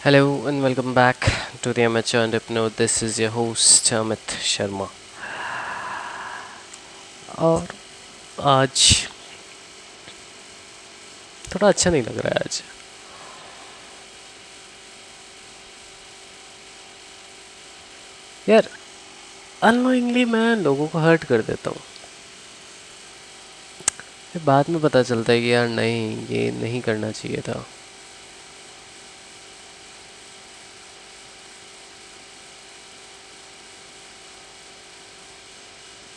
Hello and welcome back to the Amateur and Hypno. This is your host Amit Sharma. और आज थोड़ा अच्छा नहीं लग रहा है आज. यार अननोइंगली मैं लोगों को हर्ट कर देता हूँ. फिर बाद में पता चलता है कि यार नहीं, ये नहीं करना चाहिए था.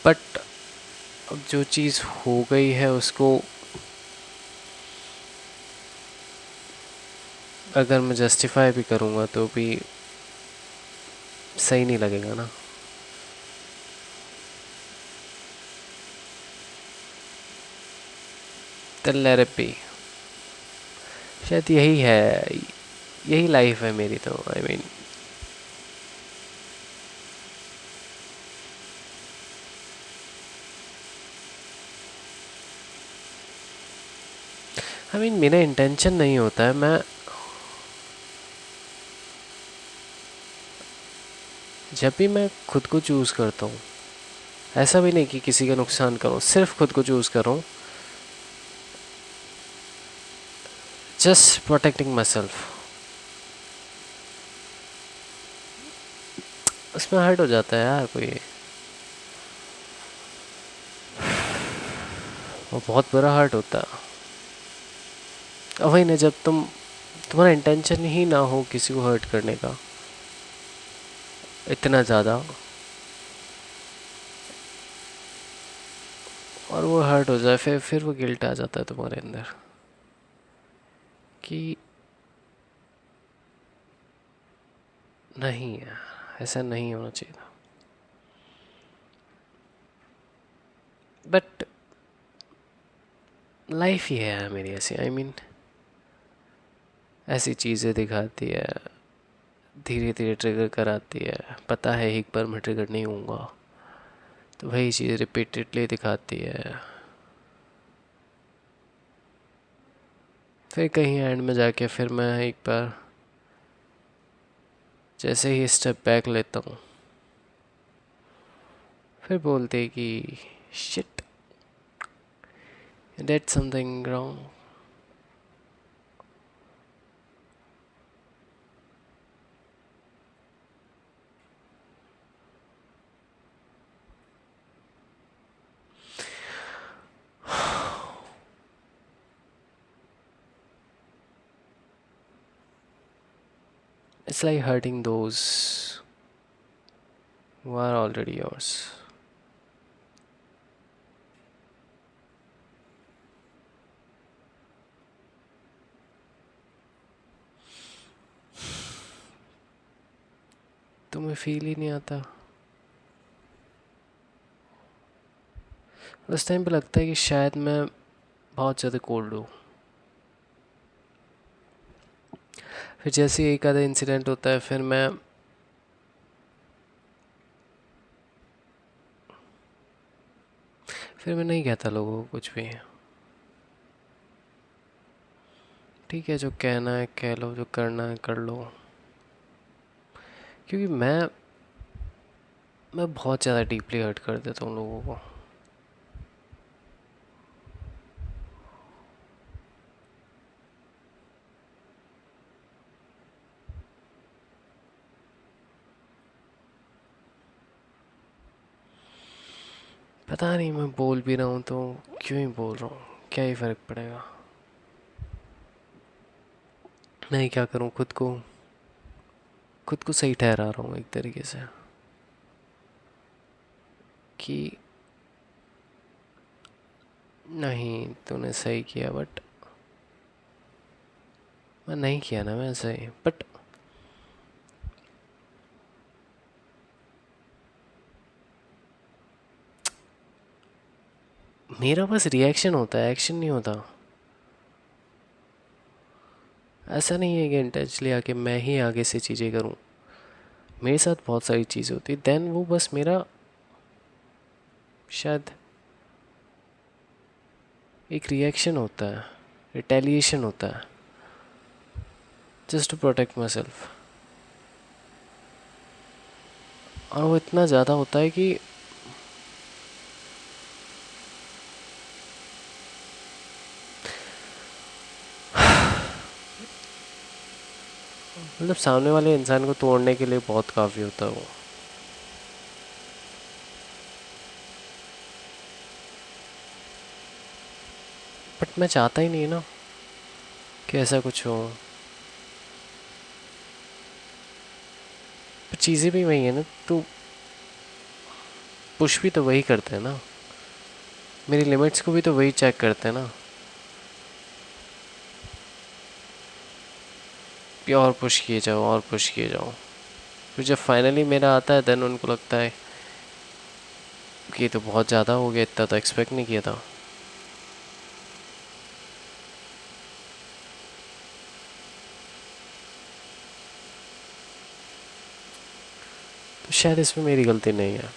बट अब जो चीज़ हो गई है उसको अगर मैं जस्टिफाई भी करूँगा तो भी सही नहीं लगेगा ना. तो लेट इट बी. शायद यही है, यही लाइफ है मेरी. तो आई मीन मेरा इंटेंशन नहीं होता है. मैं जब भी मैं खुद को चूज़ करता हूँ, ऐसा भी नहीं कि किसी का नुकसान करूँ, सिर्फ खुद को चूज़ करूँ. Just protecting my self. उसमें हर्ट हो जाता है यार कोई. वो बहुत बुरा हर्ट होता है. अब वही ना, जब तुम्हारा इंटेंशन ही ना हो किसी को हर्ट करने का इतना ज़्यादा, और वो हर्ट हो जाए, फिर वो गिल्ट आ जाता है तुम्हारे अंदर कि नहीं यार, ऐसा नहीं होना चाहिए था. बट लाइफ ही है मेरी ऐसी. ऐसी चीज़ें दिखाती है, धीरे धीरे ट्रिगर कराती है. पता है एक बार मैं ट्रिगर नहीं होऊंगा, तो वही चीज़ रिपीटेडली दिखाती है. फिर कहीं एंड में जाके फिर मैं एक बार जैसे ही स्टेप बैक लेता हूँ, फिर बोलते कि shit, dead something wrong. It's like hurting those who are already yours. तुम्हें फील ही नहीं आता. उस टाइम पे लगता है कि शायद मैं बहुत ज़्यादा कोल्ड हूँ. फिर जैसे ही एक आधा इंसिडेंट होता है, फिर मैं नहीं कहता लोगों को कुछ भी. ठीक है, जो कहना है कह लो, जो करना है कर लो. क्योंकि मैं बहुत ज़्यादा डीपली हर्ट कर देता हूँ लोगों को. पता नहीं, मैं बोल भी रहा हूँ तो क्यों ही बोल रहा हूँ, क्या ही फ़र्क पड़ेगा. मैं क्या करूँ, खुद को सही ठहरा रहा हूँ एक तरीके से कि नहीं, तूने सही किया. बट मैं नहीं किया ना, मैं सही. बट मेरा बस रिएक्शन होता है, एक्शन नहीं होता. ऐसा नहीं है कि इंटेंशनली आके मैं ही आगे से चीज़ें करूँ. मेरे साथ बहुत सारी चीज़ें होती, देन वो बस मेरा शायद एक रिएक्शन होता है, रिटेलिएशन होता है. Just to protect myself. और वो इतना ज़्यादा होता है कि मतलब सामने वाले इंसान को तोड़ने के लिए बहुत काफ़ी होता है वो। बट मैं चाहता ही नहीं ना कि ऐसा कुछ हो। पर चीज़ें भी वही है ना, तो पुश भी तो वही करते हैं ना, मेरी लिमिट्स को भी तो वही चेक करते हैं ना कि और पुश किए जाओ और पुश किए जाओ। फिर जब फाइनली मेरा आता है देन उनको लगता है कि ये तो बहुत ज़्यादा हो गया, इतना तो एक्सपेक्ट नहीं किया था। तो शायद इसमें मेरी गलती नहीं है,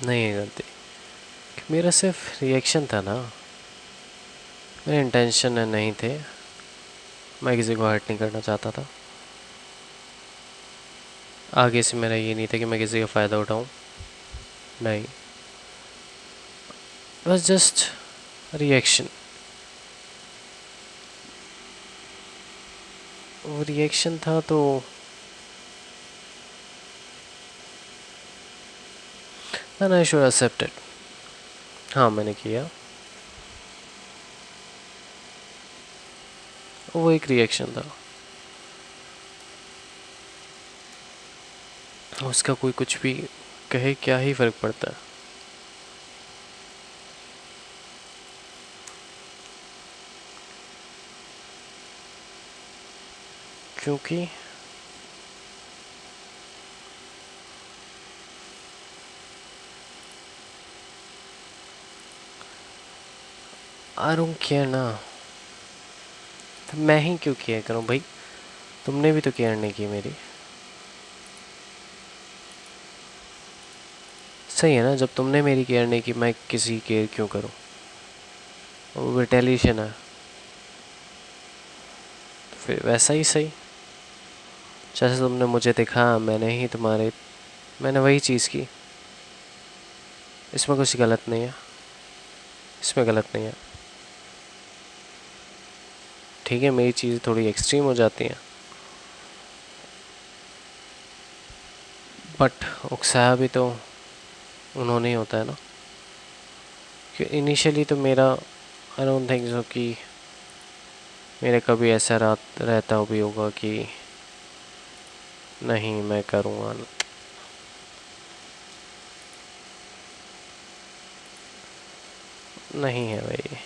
नहीं है गलती। मेरा सिर्फ रिएक्शन था ना, मेरे इंटेंशन नहीं थे, मैं किसी को हर्ट नहीं करना चाहता था। आगे से मेरा ये नहीं था कि मैं किसी का फ़ायदा उठाऊं, नहीं, बस जस्ट रिएक्शन। वो रिएक्शन था तो then I should accept it। हाँ मैंने किया, वो एक रिएक्शन था, उसका कोई कुछ भी कहे क्या ही फ़र्क पड़ता है। क्योंकि आई डोंट केयर ना, तो मैं ही क्यों केयर करूं भाई, तुमने भी तो केयर नहीं की मेरी। सही है ना, जब तुमने मेरी केयर नहीं की मैं किसी की केयर क्यों करूं, वो रिटेलिएशन है। तो फिर वैसा ही सही, जैसे तुमने मुझे देखा मैंने ही तुम्हारे, मैंने वही चीज़ की, इसमें कुछ गलत नहीं है, इसमें गलत नहीं है। ठीक है मेरी चीज़ थोड़ी एक्सट्रीम हो जाती हैं, बट उकसाया भी तो उन्होंने ही होता है ना। कि इनिशियली तो मेरा आई डोंट थिंक सो कि मेरे कभी ऐसा रात रहता भी होगा कि नहीं मैं करूँगा, नहीं है भाई।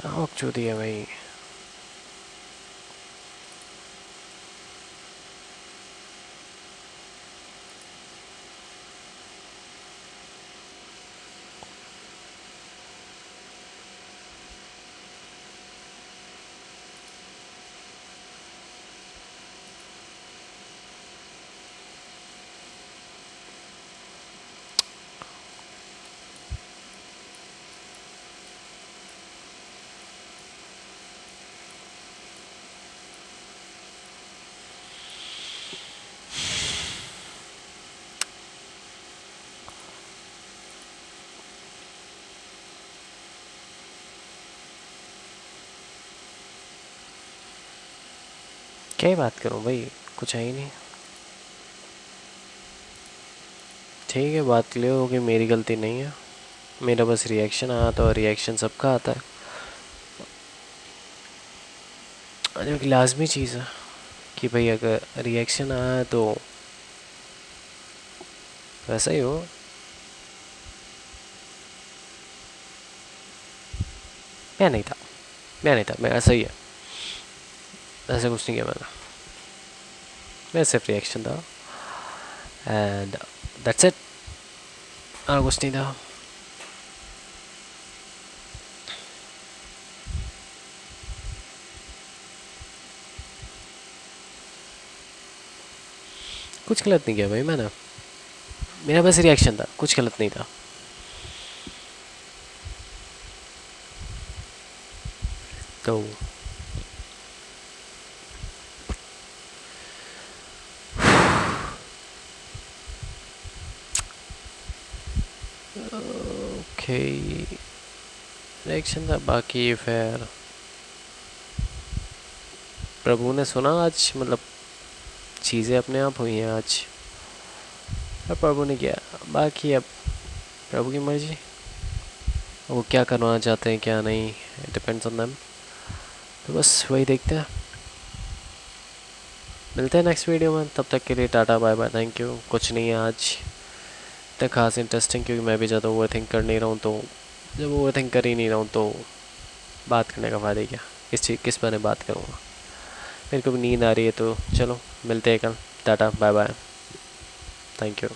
आँख चूती है भाई। क्या ही बात करूँ भाई, कुछ है ही नहीं। ठीक है बात क्लियर हो कि मेरी गलती नहीं है, मेरा बस रिएक्शन आया था, और रिएक्शन सबका आता है, जो कि लाजमी चीज़ है कि भाई अगर रिएक्शन आया तो वैसा ही हो। मैं नहीं था, मैं नहीं था, मैं ऐसा ही है। ऐसा कुछ नहीं किया मैं सिर्फ रिएक्शन था एंड दैट्स इट, और कुछ नहीं था। कुछ गलत नहीं किया भाई मैंने, मेरा बस रिएक्शन था, कुछ गलत नहीं था। तो ओके, रिएक्शन था। बाकी फिर प्रभु ने सुना आज, मतलब चीज़ें अपने आप हुई हैं आज, और प्रभु ने किया। बाकी अब प्रभु की मर्जी, वो क्या करवाना चाहते हैं क्या नहीं, इट डिपेंड्स ऑन देम। तो बस वही देखते हैं, मिलते हैं नेक्स्ट वीडियो में। तब तक के लिए tata bye bye, thank you. कुछ नहीं है आज इतना खास इंटरेस्टिंग, क्योंकि मैं भी ज़्यादा ओवर थिंक कर नहीं रहा हूँ। तो जब ओवर थिंक कर ही नहीं रहा हूँ तो बात करने का फ़ायदा क्या, किस बारे में बात करूँगा। मेरे को भी नींद आ रही है, तो चलो मिलते हैं कल। Tata bye bye, thank you.